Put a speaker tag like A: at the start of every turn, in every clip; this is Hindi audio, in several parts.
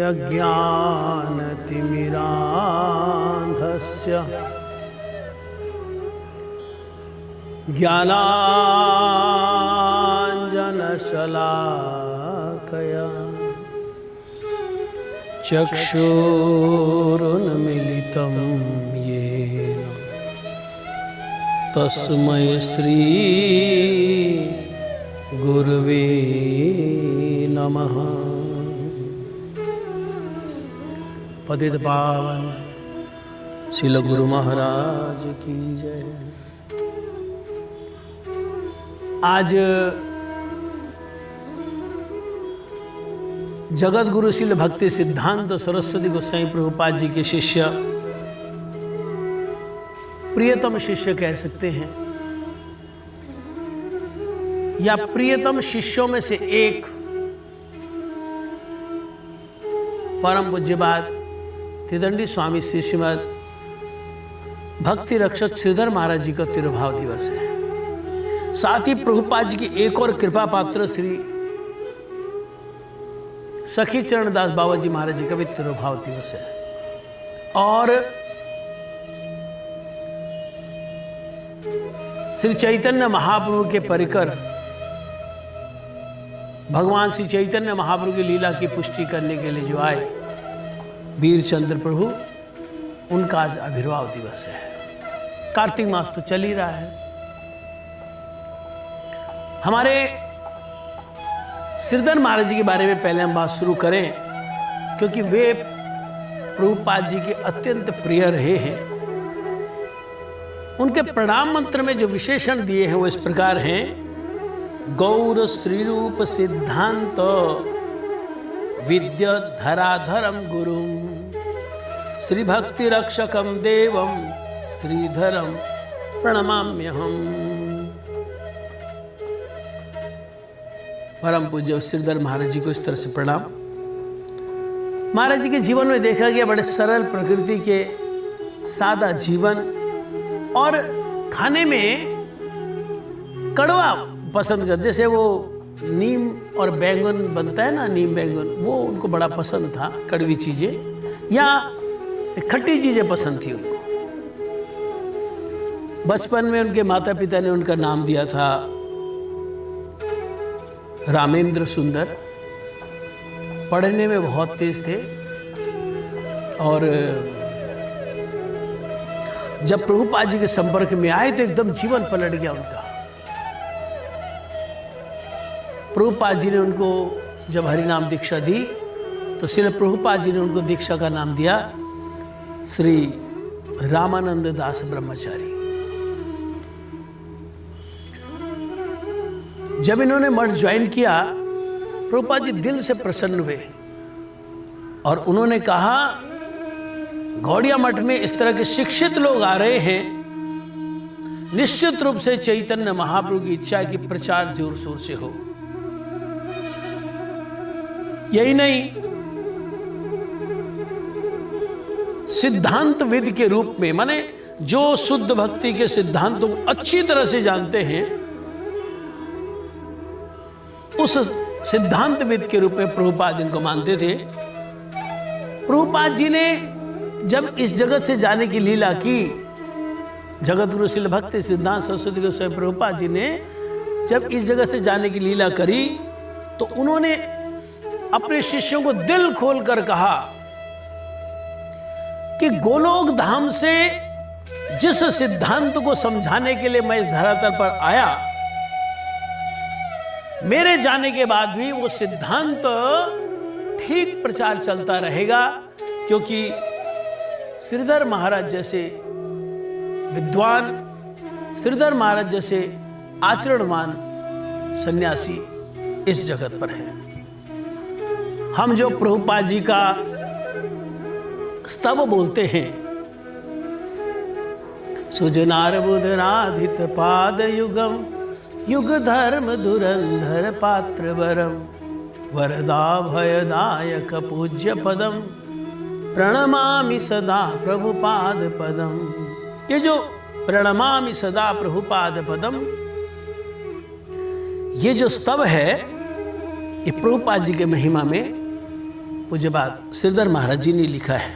A: अज्ञानतिमिरान्धस्य ज्ञानाञ्जनशलाकया चक्षुरुन्मीलितं येन तस्मै श्री गुरुवे नमः। पतित पावन श्रील गुरु महाराज की जय। आज जगत गुरु श्रील भक्ति सिद्धांत सरस्वती गोस्वामी प्रभुपाद जी के शिष्य, प्रियतम शिष्य कह सकते हैं, या प्रियतम शिष्यों में से एक परम पूज्यपाद त्रिदंडी स्वामी श्री श्रीमद भक्ति रक्षक श्रीधर महाराज जी का तिरुभाव दिवस है। साथ ही प्रभुपाद जी की एक और कृपा पात्र श्री सखी चरणदास बाबा जी महाराज जी का भी तिरुभाव दिवस है। और श्री चैतन्य महाप्रभु के परिकर भगवान श्री चैतन्य महाप्रभु की लीला की पुष्टि करने के लिए जो आए वीरचंद्र प्रभु, उनका आज आविर्भाव दिवस है। कार्तिक मास तो चल ही रहा है। हमारे श्रीधर महाराज जी के बारे में पहले हम बात शुरू करें, क्योंकि वे प्रभुपाद जी के अत्यंत प्रिय रहे हैं। उनके प्रणाम मंत्र में जो विशेषण दिए हैं वो इस प्रकार हैं: गौर श्री रूप सिद्धांत विद्य धराधरम गुरुम श्री भक्ति रक्षकम देवम श्रीधरम प्रणमाम्यहम। परम पूज्य श्रीधर महाराज जी को इस तरह से प्रणाम। महाराज जी के जीवन में देखा गया बड़े सरल प्रकृति के सादा जीवन, और खाने में कड़वा पसंद कर, जैसे वो नीम और बैंगन बनता है ना, नीम बैंगन, वो उनको बड़ा पसंद था, कड़वी चीजें या खट्टी चीजें पसंद थी उनको। बचपन में उनके माता पिता ने उनका नाम दिया था रामेंद्र सुंदर। पढ़ने में बहुत तेज थे, और जब प्रभुपाद जी के संपर्क में आए तो एकदम जीवन पलट गया उनका। प्रभुपाद जी ने उनको जब हरिनाम दीक्षा दी तो श्री प्रभुपाद जी ने उनको दीक्षा का नाम दिया श्री रामानंद दास ब्रह्मचारी। जब इन्होंने मठ ज्वाइन किया, प्रभुपाद जी दिल से प्रसन्न हुए और उन्होंने कहा, गौड़िया मठ में इस तरह के शिक्षित लोग आ रहे हैं, निश्चित रूप से चैतन्य महाप्रभु की इच्छा की प्रचार जोर शोर से हो। यही नहीं, सिद्धांत विद के रूप में, माने जो शुद्ध भक्ति के सिद्धांतों को अच्छी तरह से जानते हैं, उस सिद्धांत विद के रूप में प्रभुपाद इनको मानते थे। प्रभुपाद जी ने जब इस जगत से जाने की लीला की, जगत गुरु श्रील भक्ति सिद्धांत सरस्वती गोस्वामी प्रभुपाद जी ने जब इस जगत से जाने की लीला करी, तो उन्होंने अपने शिष्यों को दिल खोलकर कहा कि गोलोक धाम से जिस सिद्धांत को समझाने के लिए मैं इस धरातल पर आया, मेरे जाने के बाद भी वो सिद्धांत ठीक प्रचार चलता रहेगा, क्योंकि श्रीधर महाराज जैसे विद्वान, श्रीधर महाराज जैसे आचरणवान सन्यासी इस जगत पर हैं। हम जो प्रभुपाद जी का स्तव बोलते हैं, सुजनार बुधराधित पाद युगम युग धर्म धुरंधर पात्र वरम वरदा भयदायक पूज्य पदम प्रणमामि सदा प्रभुपाद पदम। ये जो प्रणमामि सदा प्रभुपाद पदम, ये जो स्तव है, ये प्रभुपाद जी के महिमा में पूज्यपाद श्रीधर महाराज जी ने लिखा है,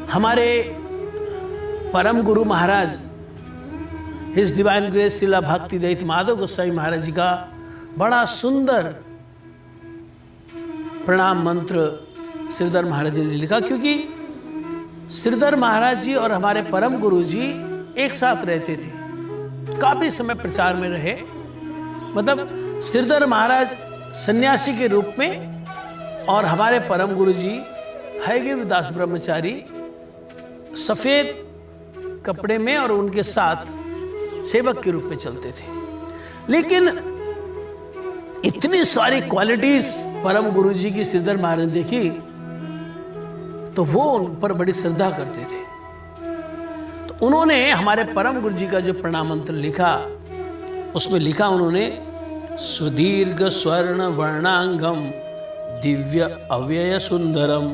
A: हमारे परम Guru Maharaj his divine grace शिला भक्ति दैत माधव गोस्वामी महाराज जी का बड़ा सुंदर प्रणाम मंत्र श्रीधर महाराज जी ने लिखा, क्योंकि श्रीधर महाराज जी और हमारे परम गुरु जी एक साथ रहते थे, काफी समय प्रचार में रहे। मतलब श्रीधर महाराज सन्यासी के रूप में और हमारे परम गुरु जी हयग्रीवदास ब्रह्मचारी सफेद कपड़े में और उनके साथ सेवक के रूप में चलते थे। लेकिन इतनी सारी क्वालिटीज परम गुरु जी की श्रीधर महाराज ने देखी तो वो उन पर बड़ी श्रद्धा करते थे। तो उन्होंने हमारे परम गुरु जी का जो प्रणाम मंत्र लिखा, उसमें लिखा उन्होंने, सुदीर्घ स्वर्ण वर्णांगम दिव्य अव्यय सुंदरम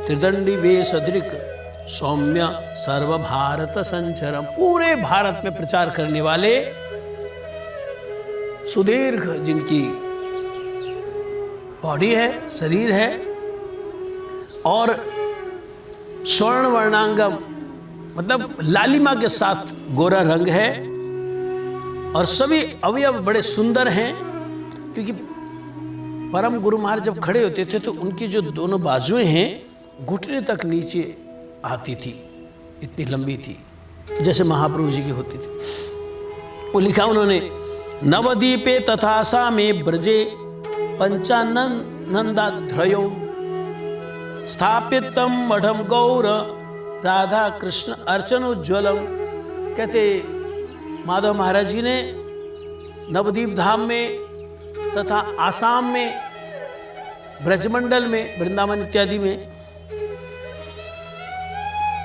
A: त्रिदंडी वेशदृक सौम्य सर्व भारत संचरम। पूरे भारत में प्रचार करने वाले, सुदीर्घ जिनकी बॉडी है, शरीर है, और स्वर्ण वर्णांगम मतलब लालिमा के साथ गोरा रंग है, और सभी अवयव बड़े सुंदर हैं। क्योंकि परम गुरु महाराज जब खड़े होते थे तो उनकी जो दोनों बाजुएं हैं घुटने तक नीचे आती थी, इतनी लंबी थी, जैसे महाप्रभु जी की होती थी। वो लिखा उन्होंने, नवदीपे तथासा में ब्रजे पंचानंदाध्रयो स्थापितम मठम गौर राधा कृष्ण अर्चनोज्ज्वलम। कहते माधव महाराज जी ने नवदीप धाम में तथा आसाम में, ब्रजमंडल में, वृंदावन इत्यादि में,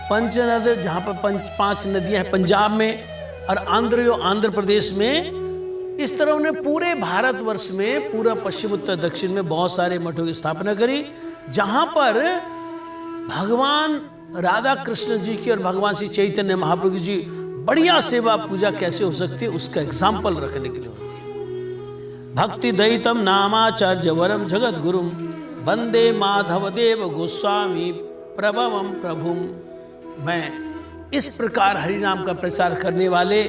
A: पंचनद जहाँ पर पांच नदियां हैं पंजाब में, और आंध्र प्रदेश में, इस तरह उन्हें पूरे भारतवर्ष में, पूरा पश्चिम उत्तर दक्षिण में बहुत सारे मठों की स्थापना करी, जहाँ पर भगवान राधा कृष्ण जी की और भगवान श्री चैतन्य महाप्रभु जी बढ़िया सेवा पूजा कैसे हो सकती है उसका एग्जाम्पल रखने के लिए होती है। भक्ति दयितम नामाचार्य वरम जगत गुरुम वंदे माधव देव गोस्वामी प्रभवम प्रभुम। मैं इस प्रकार हरिनाम का प्रचार करने वाले,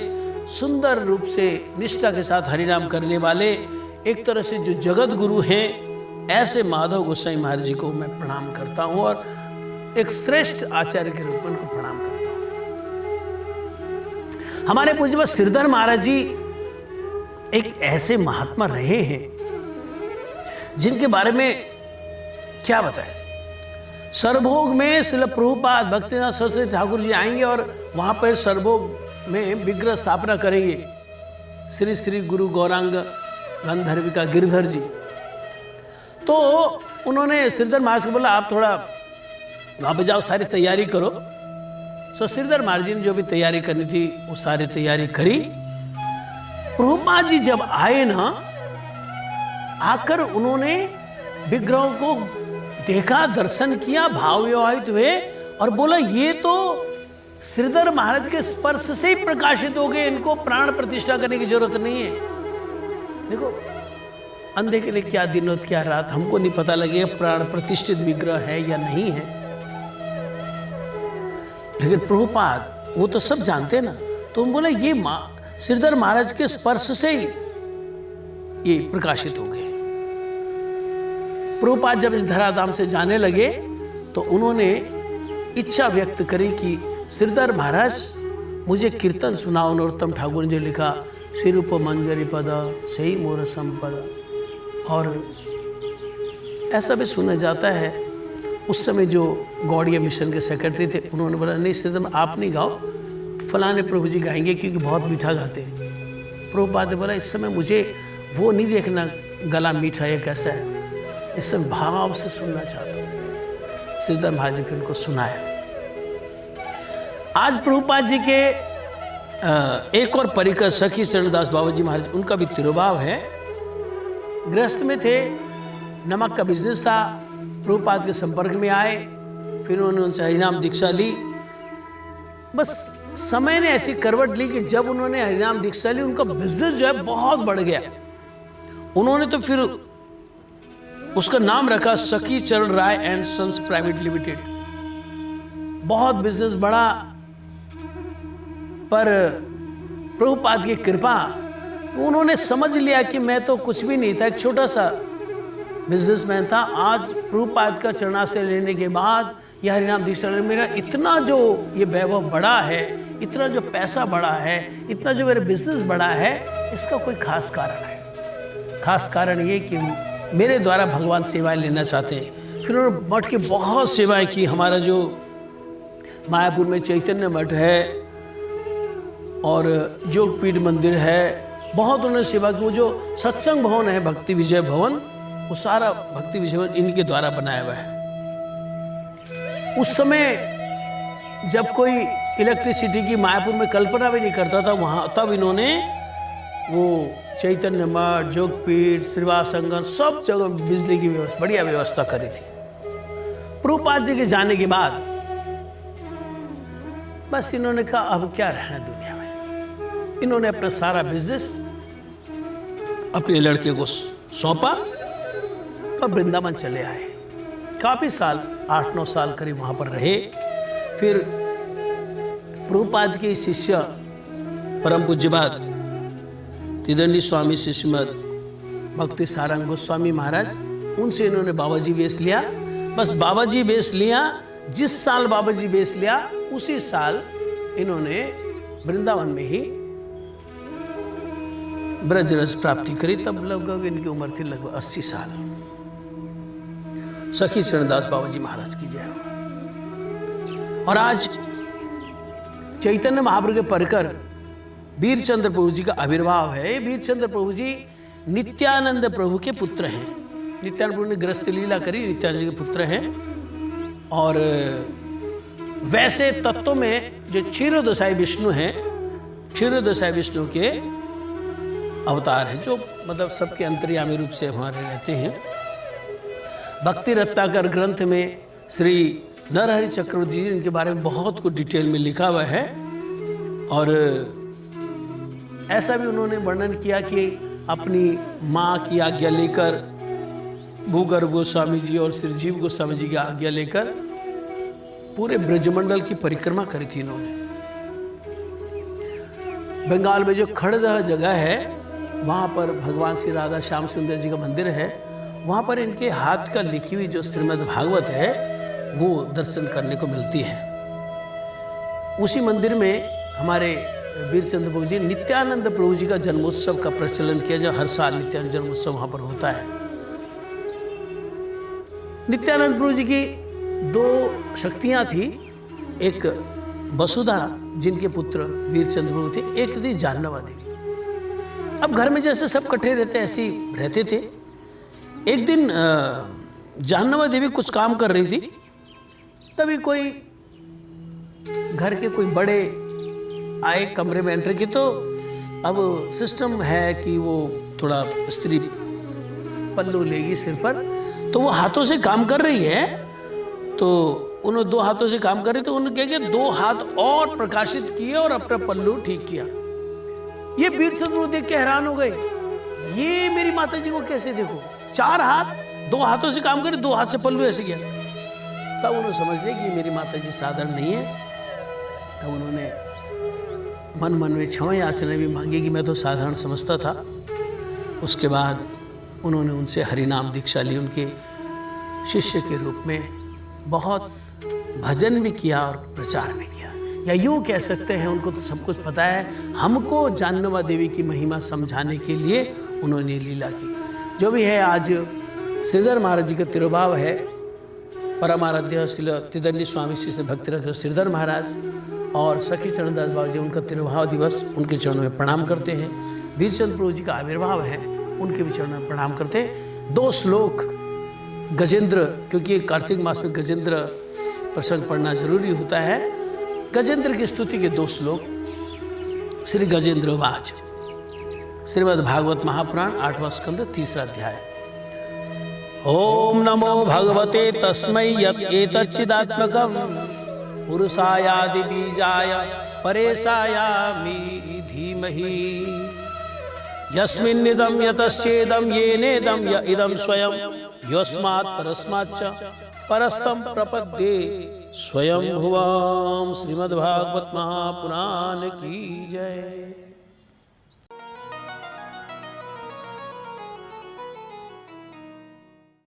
A: सुंदर रूप से निष्ठा के साथ हरिनाम करने वाले, एक तरह से जो जगत गुरु हैं, ऐसे माधव गोस्वामी महाराज जी को मैं प्रणाम करता हूँ और एक श्रेष्ठ आचार्य के रूप में उनको प्रणाम करता हूँ। हमारे पूज्य श्रीधर महाराज जी एक ऐसे महात्मा रहे हैं जिनके बारे में क्या बताएं। सरभोग में श्रील प्रभुपाद भक्तिनाथ सरस्वती ठाकुर जी आएंगे और वहां पर सरभोग में विग्रह स्थापना करेंगे, श्री श्री गुरु गौरांग गंधर्विका गिरधर जी। तो उन्होंने श्रीधर महाराज को बोला, आप थोड़ा वहां पे जाओ, सारी तैयारी करो। सो श्रीधर महाराज जी ने जो भी तैयारी करनी थी वो सारी तैयारी करी। प्रभुपाद जी जब आए ना, आकर उन्होंने विग्रहों को देखा, दर्शन किया, भाव विवाहित हुए और बोला, ये तो श्रीधर महाराज के स्पर्श से ही प्रकाशित हो गए, इनको प्राण प्रतिष्ठा करने की जरूरत नहीं है। देखो, अंधे के लिए क्या दिन और क्या रात, हमको नहीं पता लगे प्राण प्रतिष्ठित विग्रह है या नहीं है, लेकिन प्रभुपाद वो तो सब जानते ना। तो उन्होंने बोला, ये श्रीधर महाराज के स्पर्श से ही ये प्रकाशित हो गए। प्रभुपाद जब इस धराधाम से जाने लगे तो उन्होंने इच्छा व्यक्त करी कि श्रीधर महाराज मुझे कीर्तन सुनाओ। नरोत्तम ठाकुर ने लिखा, सिरूप मंजरी पद सही मोर संपदा। और ऐसा भी सुना जाता है, उस समय जो गौड़िया मिशन के सेक्रेटरी थे, उन्होंने बोला, नहीं श्रीधर आप नहीं गाओ, फलाने प्रभु जी गाएंगे क्योंकि बहुत मीठा गाते हैं। प्रभुपाद ने बोला, इस समय मुझे वो नहीं देखना गला मीठा है कैसा है, इस समय भाव से सुनना चाहता हूँ। श्रीधर महाराज जी फिर उनको सुनाया। आज प्रभुपाद जी के एक और परिकर सखी शरणदास बाबा जी महाराज, उनका भी तिरुभाव है। गृहस्थ में थे, नमक का बिजनेस था, प्रभुपाद के संपर्क में आए, फिर उन्होंने उनसे हरिनाम दीक्षा ली। बस समय ने ऐसी करवट ली कि जब उन्होंने हरिनाम दीक्षा ली, उनका बिजनेस जो है बहुत बढ़ गया। उन्होंने तो फिर उसका नाम रखा सखी चरण राय एंड सन्स प्राइवेट लिमिटेड। बहुत बिजनेस बड़ा, पर प्रभुपाद की कृपा, उन्होंने समझ लिया कि मैं तो कुछ भी नहीं था, एक छोटा सा बिजनेसमैन था। आज प्रभुपाद का चरणाश्रय लेने के बाद यह हरिनाम दीक्षा मेरा इतना जो ये वैभव बढ़ा है, इतना जो पैसा बढ़ा है, इतना जो मेरा बिजनेस बढ़ा है, इसका कोई खास कारण है। खास कारण ये कि मेरे द्वारा भगवान सेवाएं लेना चाहते हैं। फिर उन्होंने मठ की बहुत सेवाएं की। हमारा जो मायापुर में चैतन्य मठ है और योगपीठ मंदिर है, बहुत उन्होंने सेवा की। वो जो सत्संग भवन है भक्ति विजय भवन, वो सारा भक्ति विजय भवन इनके द्वारा बनाया हुआ है। उस समय जब कोई इलेक्ट्रिसिटी की मायापुर में कल्पना भी नहीं करता था वहाँ, तब इन्होंने वो चैतन्य मठ, योगपीठ, श्रीवास संगम, सब जगह बिजली की व्यवस्था, बढ़िया व्यवस्था करी थी। प्रभुपाद जी के जाने के बाद बस इन्होंने कहा अब क्या रहना दुनिया में। इन्होंने अपना सारा बिजनेस अपने लड़के को सौंपा और वृंदावन चले आए। काफी साल, 8-9 साल करीब वहां पर रहे। फिर प्रभुपाद के शिष्य परम पूज्यपाद तिदंडी स्वामी श्रीमद भक्ति सारंग गोस्वामी महाराज, उनसे इन्होंने बाबाजी वेश लिया। बस बाबाजी वेश लिया, जिस साल बाबाजी वेश लिया उसी साल इन्होंने वृंदावन में ही ब्रजरस प्राप्ति करी। तब लगभग इनकी उम्र थी लगभग 80 साल। सखी चरणदास बाबाजी महाराज की जय हो। और आज चैतन्य महाप्रभु के परिकर वीरचंद्र प्रभु जी का आविर्भाव है। वीरचंद्र प्रभु जी नित्यानंद प्रभु के पुत्र हैं। नित्यानंद प्रभु ने गृहस्थ लीला करी, नित्यानंद जी के पुत्र हैं। और वैसे तत्व में जो क्षीरोदशाई विष्णु हैं, क्षीरोदशाई विष्णु के अवतार हैं, जो मतलब सबके अंतर्यामी रूप से हमारे रहते हैं। भक्ति रत्नाकर ग्रंथ में श्री नरहरि चक्रवर्ती जी इनके बारे में बहुत कुछ डिटेल में लिखा हुआ है। और ऐसा भी उन्होंने वर्णन किया कि अपनी माँ की आज्ञा लेकर भूगर्भ गोस्वामी जी और श्री जीव गोस्वामी जी की आज्ञा लेकर पूरे ब्रजमंडल की परिक्रमा करी थी इन्होंने। बंगाल में जो खड़दह जगह है, वहाँ पर भगवान श्री राधा श्याम सुंदर जी का मंदिर है। वहाँ पर इनके हाथ का लिखी हुई जो श्रीमद् भागवत है वो दर्शन करने को मिलती है। उसी मंदिर में हमारे वीरचंद्र प्रभु जी, नित्यानंद प्रभु जी का जन्मोत्सव का प्रचलन किया, जो हर साल नित्यानंद जन्मोत्सव वहाँ पर होता है। नित्यानंद प्रभु जी की 2 शक्तियाँ थी। एक वसुधा जिनके पुत्र वीरचंद्र प्रभु थे, एक थी जानवा देवी। अब घर में जैसे सब इकट्ठे रहते ऐसे ही रहते थे। एक दिन जानवा देवी कुछ काम कर रही थी, तभी कोई घर के कोई बड़े आए, कमरे में एंटर की। तो अब सिस्टम है कि वो थोड़ा स्त्री पल्लू लेगी सिर पर, तो वो हाथों से काम कर रही है। तो उन्होंने 2 हाथों से काम कर रही, तो उन्होंने क्या किया, 2 हाथ और प्रकाशित किए और अपना पल्लू ठीक किया। ये वीरचंद्र देख के हैरान हो गए, ये मेरी माता जी को कैसे देखो, 4 हाथ, 2 हाथों से काम करे, 2 हाथ से पल्लू ऐसे किया। तब उन्होंने समझ लिया कि मेरी माता जी साधारण नहीं है। तब उन्होंने मन में क्षमा याचना भी मांगी कि मैं तो साधारण समझता था। उसके बाद उन्होंने उनसे हरिनाम दीक्षा ली, उनके शिष्य के रूप में बहुत भजन भी किया और प्रचार भी किया। या यूँ कह सकते हैं, उनको तो सब कुछ पता है, हमको जानवा देवी की महिमा समझाने के लिए उन्होंने लीला की। जो भी है, आज श्रीधर महाराज जी का तिरुभाव है। परमाराध्य श्री तिदंडी स्वामी श्री भक्ति रथ श्रीधर महाराज और सखी चरणदास बाबा जी, उनका तिरुभाव दिवस, उनके चरणों में प्रणाम करते हैं। वीरचंद्र प्रभु जी का आविर्भाव है, उनके भी चरणों में प्रणाम करते हैं। 2 श्लोक गजेंद्र, क्योंकि कार्तिक मास में गजेंद्र प्रसंग पढ़ना जरूरी होता है। गजेंद्र की स्तुति के 2 श्लोक। श्री गजेंद्र वाच, श्रीमद् भागवत महापुराण 8वां स्कंद 3रा अध्याय। ओम नमो भगवते तस्मै यत् एतच्चिदात्मकं पुरुषायादि बीजाय परेशायामि धीमहि यस्मिन्निदं यतश्चेदं येनेदं य इदं स्वयं यस्मात् परस्माच्च परस्तं प्रपद्ये स्वयं भुवां। श्रीमद्भागवत महापुराण की जय।